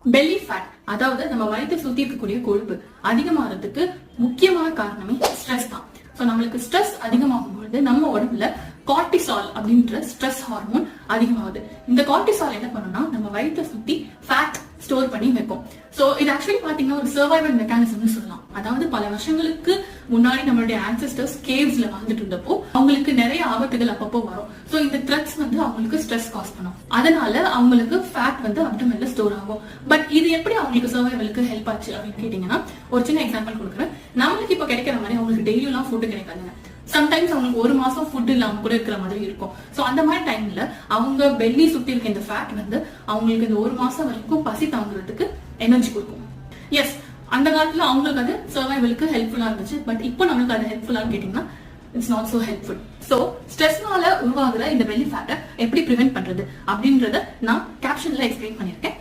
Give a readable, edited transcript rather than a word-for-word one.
Belly fat, அதாவது நம்ம வயிற்று சுத்தி இருக்கக்கூடிய கொழுப்பு அதிகமாகிறதுக்கு முக்கியமான காரணமே ஸ்ட்ரெஸ் தான். ஸோ நம்மளுக்கு ஸ்ட்ரெஸ் அதிகமாகும் பொழுது நம்ம உடம்புல கார்டிசால் அப்படின்ற ஸ்ட்ரெஸ் ஹார்மோன் அதிகமாகுது. இந்த கார்டிசால் என்ன பண்ணும்னா நம்ம வயிற்றை சுத்தி ஃபேட் ஸ்டோர் பண்ணி வைப்போம். ஸோ இது ஆக்சுவலி பாத்தீங்கன்னா ஒரு சர்வைவல் மெக்கானிசம்னு சொல்லலாம். அதாவது பல வருஷங்களுக்கு முன்னாடி நம்மளுடைய ஆன்செஸ்டர்ஸ் கேவ்ஸ்ல வாழ்ந்துட்டு இருந்தப்போ அவங்களுக்கு நிறைய ஆபத்துகள் அப்பப்போ வரும். ஸோ இந்த த்ரெட்ஸ் அவங்களுக்கு ஸ்ட்ரெஸ் காஸ் பண்ணும். அதனால அவங்களுக்கு ஃபேட் அப்டமன்ல ஸ்டோர் ஆகும். பட் இது எப்படி அவங்களுக்கு சர்வைவலுக்கு ஹெல்ப் ஆச்சு அப்படின்னு கேட்டீங்கன்னா ஒரு சின்ன எக்ஸாம்பிள் கொடுக்குறேன். நம்மளுக்கு இப்போ கிடைக்கிற மாதிரி அவங்களுக்கு டெய்லி எல்லாம் ஃபுட்டு கிடைக்காதுங்க. சம்டைம்ஸ் அவங்களுக்கு ஒரு மாசம் ஃபுட் இல்லாம கூட இருக்கிற மாதிரி இருக்கும். சோ அந்த மாதிரி டைம்ல அவங்க பெல்லி சுத்தி இருக்க இந்த ஃபேட் அவங்களுக்கு இந்த ஒரு மாசம் வரைக்கும் பசி தாங்குறதுக்கு எனர்ஜி கொடுக்கும். எஸ், அந்த காலத்துல அவங்களுக்கு அது சர்வைவலுக்கு ஹெல்ப்ஃபுல்லா இருந்துச்சு. பட் இப்போ நம்மளுக்கு அது ஹெல்ப்ஃபுல்லான்னு கேட்டீங்கன்னா it's not so helpful. So ஸ்ட்ரெஸ்னால உருவாகுற இந்த பெல்லி ஃபேட்டை எப்படி ப்ரிவென்ட் பண்றது அப்படின்றத நான் கேப்ஷன்ல எக்ஸ்பிளைன் பண்ணிருக்கேன்.